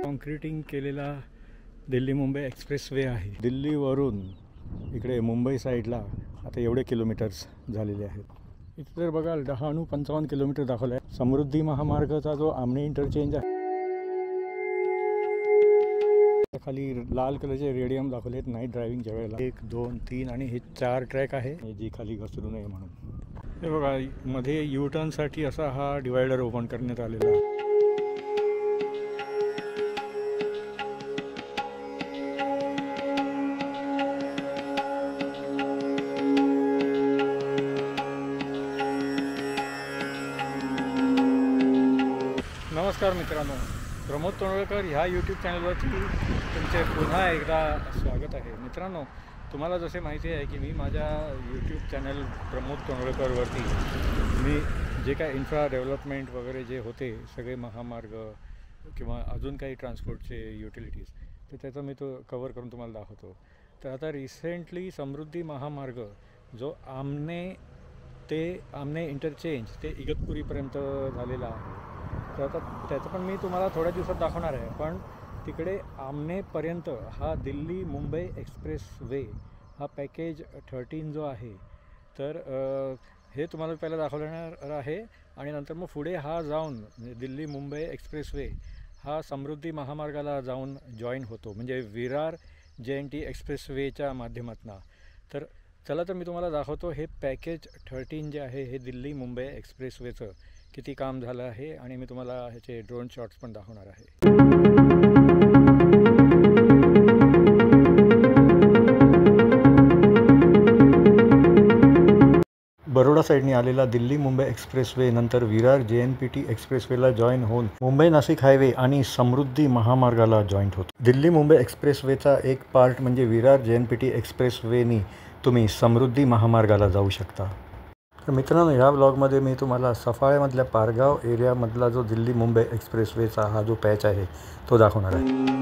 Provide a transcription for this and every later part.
Concreting केलेला Delhi Mumbai expressway आहे. दिल्लीवरून इकडे मुंबई साईडला आता एवढे किलोमीटर्स झालेले आहेत. इथे जर बघाल 10-55 किलोमीटर दाखवलं आहे. समृद्धी महामार्गाचा जो आमने इंटरचेंज आहे, खाली लाल कलरचे रेडियम दाखवले आहेत नाईट ड्रायव्हिंगच्या वेळेला. 1, 2, 3 आणि हे 4 ट्रॅक आहे जी खाली घसरू नये म्हणून. हे बघा मध्ये U-टर्नसाठी असा हा डिवायडर ओपन करण्यात आलेला आहे. नमस्कार मित्रांनो, प्रमोद तोंडवळकर ह्या यूट्यूब चॅनलवरती तुमचे पुन्हा एकदा स्वागत आहे. मित्रांनो, तुम्हाला जसे माहिती आहे की मी माझ्या यूट्यूब चॅनल प्रमोद तोंडवळकरवरती मी जे काय इन्फ्रा डेव्हलपमेंट वगैरे जे होते सगळे महामार्ग किंवा अजून काही ट्रान्सपोर्टचे युटिलिटीज, तर त्याचं मी तो कवर करून तुम्हाला दाखवतो. तर आता रिसेंटली समृद्धी महामार्ग जो आमने इंटरचेंज ते इगतपुरीपर्यंत झालेला आहे. तर आता त्याचं पण मी तुम्हाला थोड्या दिवसात दाखवणार आहे. पण तिकडे आमनेपर्यंत हा दिल्ली मुंबई एक्सप्रेस वे हा पॅकेज 13 जो आहे, तर हे तुम्हाला पहिला दाखवणार आहे. आणि नंतर मग पुढे हा जाऊन दिल्ली मुंबई एक्सप्रेस वे हा समृद्धी महामार्गाला जाऊन जॉईन होतो, म्हणजे विरार JNT एक्सप्रेस वेच्या माध्यमातून. तर चला, तर मी तुम्हाला दाखवतो हे पॅकेज 13 जे आहे हे दिल्ली मुंबई एक्सप्रेस वेचं किती काम झालं आहे. आणि मी तुम्हाला ह्याचे ड्रोन शॉट्स पण दाखवणार आहे. बरोडा साईडने आलेला दिल्ली मुंबई एक्सप्रेसवे नंतर विरार JNPT एक्सप्रेसवेला जॉईन होऊन मुंबई नाशिक हायवे आणि समृद्धी महामार्गाला जॉईंट होतो. दिल्ली मुंबई एक्सप्रेसवेचा एक पार्ट म्हणजे विरार JNPT एक्सप्रेसवेनी तुम्ही समृद्धी महामार्गाला जाऊ शकता. तर मित्रांनो, ह्या ब्लॉगमध्ये मी तुम्हाला सफाळ्यामधल्या पारगाव एरियामधला जो दिल्ली मुंबई एक्सप्रेसवेचा हा जो पॅच आहे तो दाखवणार आहे.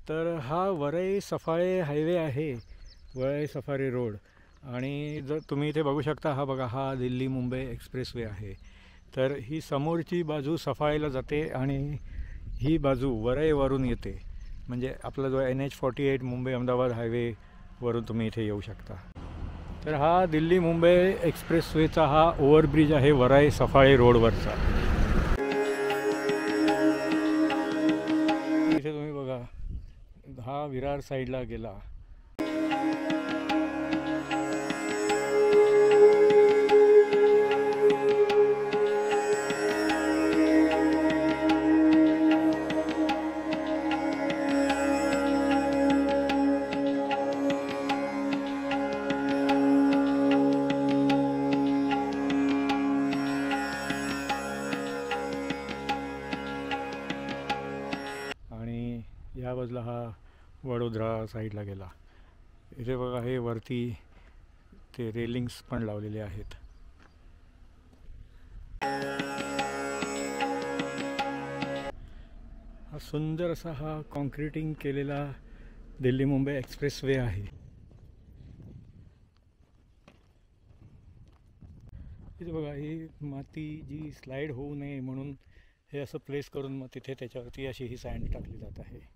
तर हा वरई सफाळे हायवे आहे, वरई सफारी रोड. आणि जर तुम्ही इथे बघू शकता, हा बघा, हा दिल्ली मुंबई एक्सप्रेसवे आहे. तर ही समोरची बाजू सफाळेला जाते आणि ही बाजू वरईवरून येते, म्हणजे आपला जो NH48 मुंबई अहमदाबाद हायवेवरून तुम्ही इथे येऊ शकता. तर हा दिल्ली मुंबई एक्सप्रेसवेचा हा ओव्हरब्रिज आहे वरई सफाळे रोडवरचा. इथे तुम्ही बघा, हा विरार साईडला गेला. आणि या बाजूला हा वडोदरा साईडला गेला. इथे बघा, हे वरती ते रेलिंग्स पण लावलेले आहेत. हा सुंदर असा हा कॉन्क्रीटिंग केलेला दिल्ली मुंबई एक्सप्रेसवे आहे. इथे बघा, ही माती जी स्लाईड होऊ नये म्हणून हे असं प्लेस करून मग तिथे त्याच्यावरती अशी ही सँड टाकली जात आहे.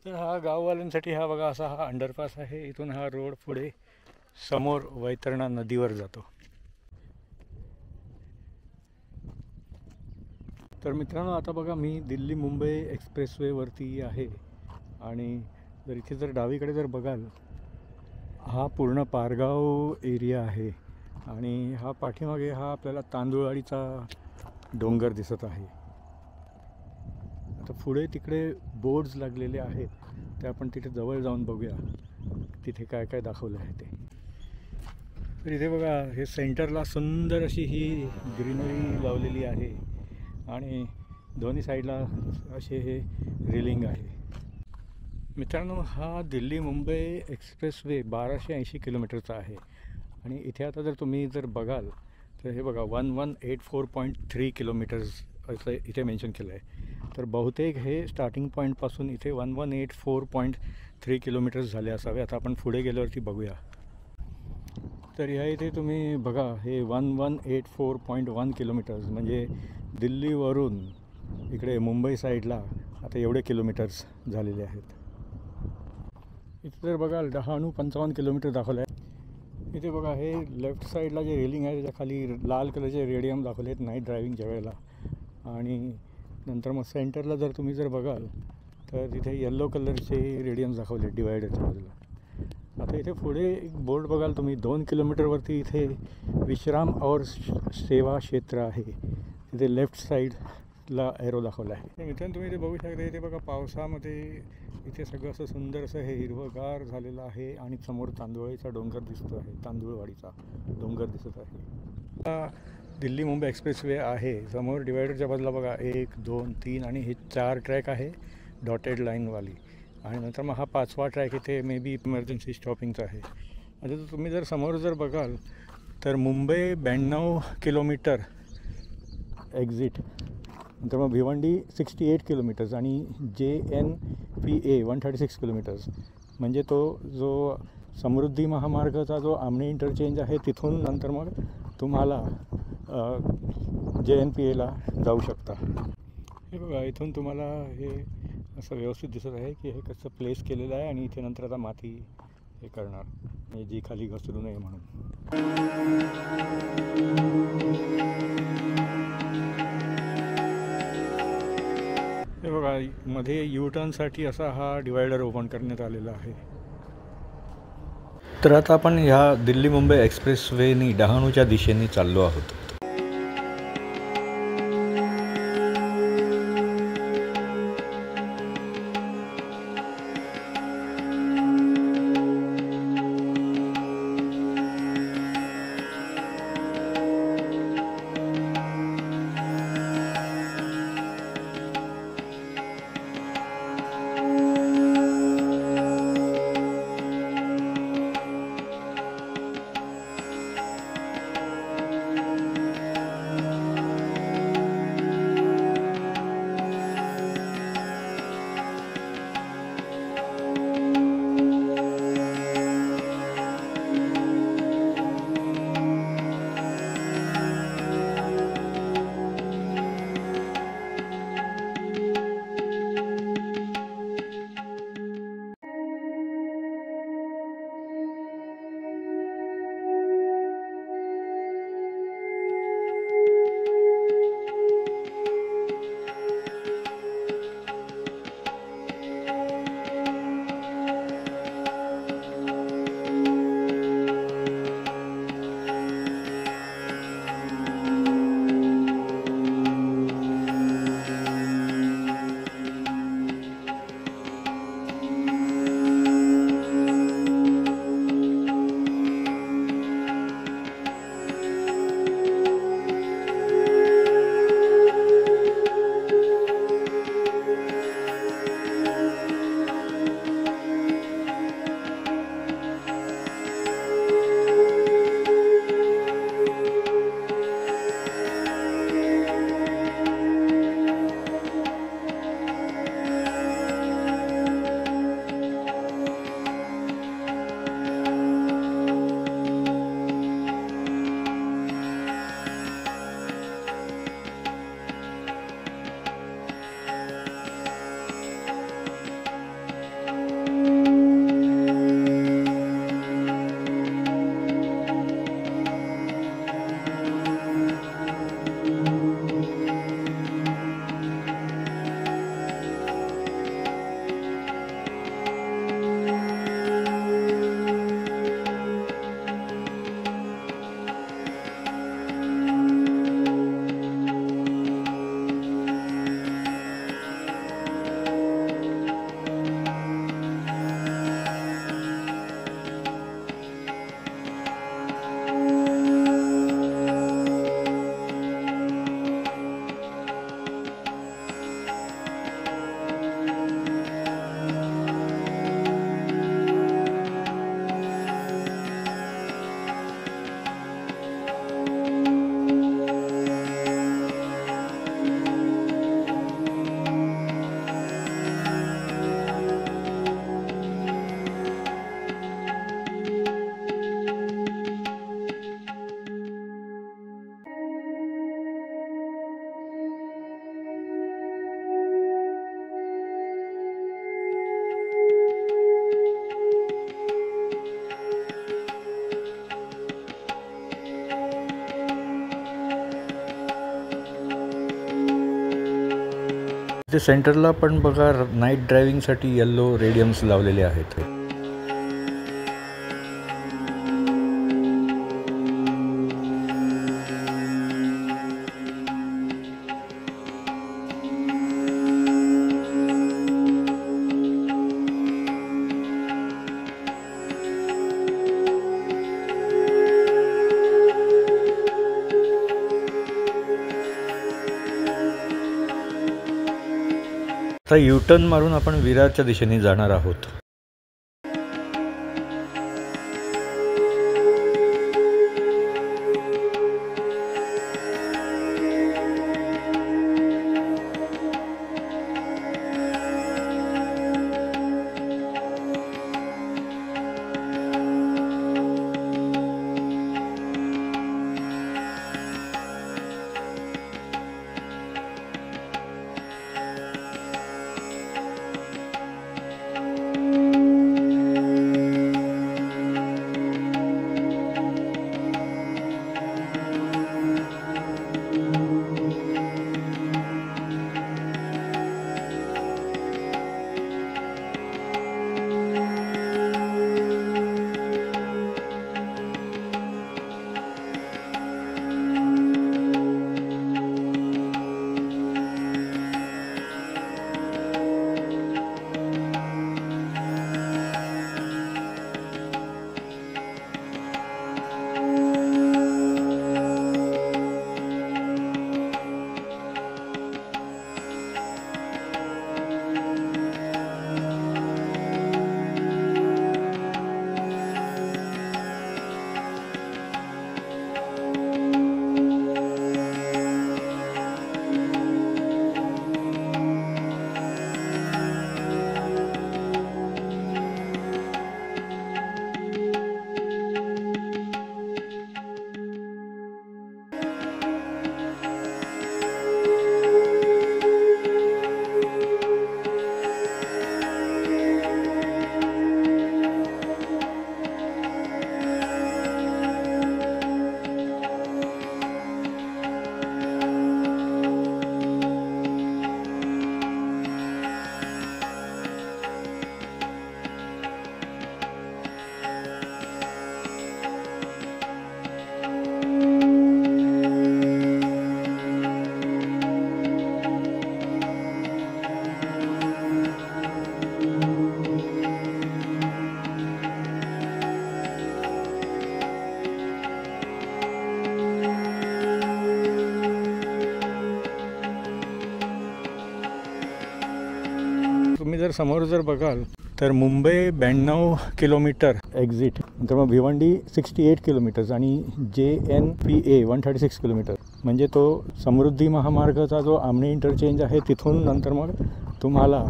तर हा गाववाल्यांसाठी हा बघा असा हा अंडरपास आहे. इथून हा रोड पुढे समोर वैतरणा नदीवर जातो. तर मित्रांनो, आता बघा, मी दिल्ली मुंबई एक्सप्रेसवेवरती आहे. आणि जर इथे जर डावीकडे जर बघाल, हा पूर्ण पारगाव एरिया आहे. आणि हा पाठीमागे हा आपल्याला तांदूळवाडीचा डोंगर दिसत आहे. आता पुढे तिकडे बोर्ड्स लागलेले आहेत, ते आपण तिथे जवळ जाऊन बघूया तिथे काय काय दाखवलं आहे ते. तर इथे बघा, हे सेंटरला सुंदर अशी ही ग्रीनरी लावलेली आहे आणि दोन्ही साईडला असे हे रेलिंग आहे. मित्रांनो, हा दिल्ली मुंबई एक्सप्रेसवे 1280 किलोमीटरचा आहे आणि इथे आता जर तुम्ही बघाल तर हे बघा 1184.3 किलोमीटर्स असं इथे मेन्शन केलं आहे. तर बहुतेक हे स्टार्टिंग पॉईंटपासून इथे 1184.3 किलोमीटर्स झाले असावे. आता आपण पुढे गेल्यावरती बघूया. तर ह्या इथे तुम्ही बघा, हे 1184.1 किलोमीटर्स म्हणजे दिल्लीवरून इकडे मुंबई साईडला आता एवढे किलोमीटर्स झालेले आहेत. इथे जर बघाल 10.55 किलोमीटर दाखवलं आहे. इथे बघा, हे लेफ्ट साईडला जे रेलिंग आहे त्याच्या खाली लाल कलरचे रेडियम दाखवले आहेत नाईट ड्रायव्हिंगच्या वेळेला. आणि नंतर मग सेंटरला जर तुम्ही बघाल तर तिथे येल्लो कलरचे रेडियम्स दाखवले आहेत डिवायडरच्या बाजूला. आता इथे पुढे एक बोर्ड बघाल तुम्ही, 2 किलोमीटरवरती इथे विश्राम और सेवा क्षेत्र आहे. तिथे लेफ्ट साईडला एरो दाखवला आहे. मित्रांनो, तुम्ही इथे बघू शकता, इथे बघा पावसामध्ये इथे सगळं असं सुंदर असं हे हिरवंगार झालेलं आहे आणि समोर तांदूळीचा डोंगर दिसतो आहे, तांदूळवाडीचा डोंगर दिसत आहे. हा दिल्ली मुंबई एक्सप्रेसवे आहे. समोर डिवायडरच्या बाजूला बघा 1, 2, 3 आणि हे 4 ट्रॅक आहे डॉटेड लाईनवाली. आणि नंतर मग हा 5वा ट्रॅक इथे मे बी इमर्जन्सी स्टॉपिंगचा आहे. आता तुम्ही समोर बघाल तर मुंबई 92 किलोमीटर एक्झिट, नंतर मग भिवंडी 68 किलोमीटर्स आणि JNPA 136 किलोमीटर्स. म्हणजे तो जो समृद्धी महामार्गाचा जो आमने इंटरचेंज आहे तिथून नंतर मग तुम्हाला JNPAला जाऊ शकता. हे बघा, इथून तुम्हाला हे असं व्यवस्थित दिसत आहे की हे कसं प्लेस केलेलं आहे. आणि इथे नंतर आता माती हे करणार म्हणजे जी खाली घसरू नये म्हणून. हे बघा, मध्ये U-टर्नसाठी असा हा डिवायडर ओपन करण्यात आलेला आहे. तर आता आपण ह्या दिल्ली मुंबई एक्सप्रेसवेनी डहाणूच्या दिशेने चाललो आहोत. ते सेंटरला पण बघा नाईट ड्रायव्हिंगसाठी येल्लो रेडियम्स लावलेले आहेत. आता U-टर्न मारून आपण विरारच्या दिशेने जाणार आहोत. तुम्ही जर समोर जर बघाल तर मुंबई 92 किलोमीटर एक्झिट, नंतर मग भिवंडी 68 किलोमीटर्स आणि JNPA 136 किलोमीटर, म्हणजे तो समृद्धी महामार्गाचा जो आमने इंटरचेंज आहे तिथून नंतर मग तुम्हाला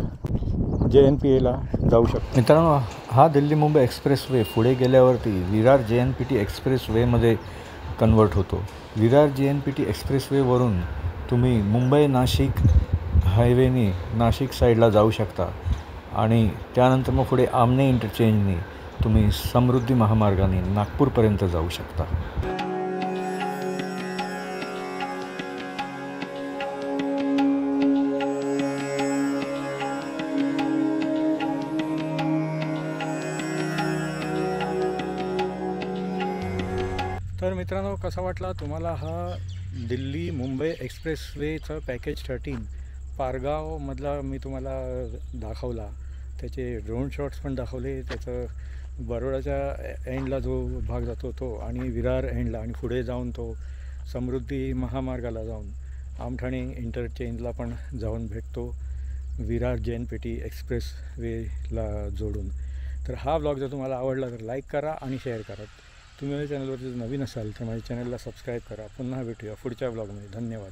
JNPAला जाऊ शकतो. मित्रांनो, हा दिल्ली मुंबई एक्सप्रेसवे पुढे गेल्यावरती विरार JNPT एक्सप्रेसवेमध्ये कन्वर्ट होतो. विरार JNPT एक्सप्रेसवेवरून तुम्ही मुंबई नाशिक हायवेने नाशिक साईडला जाऊ शकता आणि त्यानंतर मग पुढे आमने इंटरचेंजने तुम्ही समृद्धी महामार्गाने नागपूरपर्यंत जाऊ शकता. तर मित्रांनो, कसा वाटला तुम्हाला हा दिल्ली मुंबई एक्सप्रेसवेचा पॅकेज 13 पारगावमधला मी तुम्हाला दाखवला. त्याचे ड्रोन शॉट्स पण दाखवले. त्याचं बरोडाच्या एंडला जो भाग जातो तो आणि विरार एंडला आणि पुढे जाऊन तो समृद्धी महामार्गाला जाऊन आमठाणे इंटरचेंजला पण जाऊन भेटतो विरार JNPT एक्सप्रेसवेला जोडून. तर हा व्लॉग जर तुम्हाला आवडला तर लाईक करा आणि शेअर करा. तुम्ही माझ्या चॅनलवरती जर नवीन असाल तर माझ्या चॅनलला सबस्क्राईब करा. पुन्हा भेटूया पुढच्या व्लॉगमध्ये. धन्यवाद.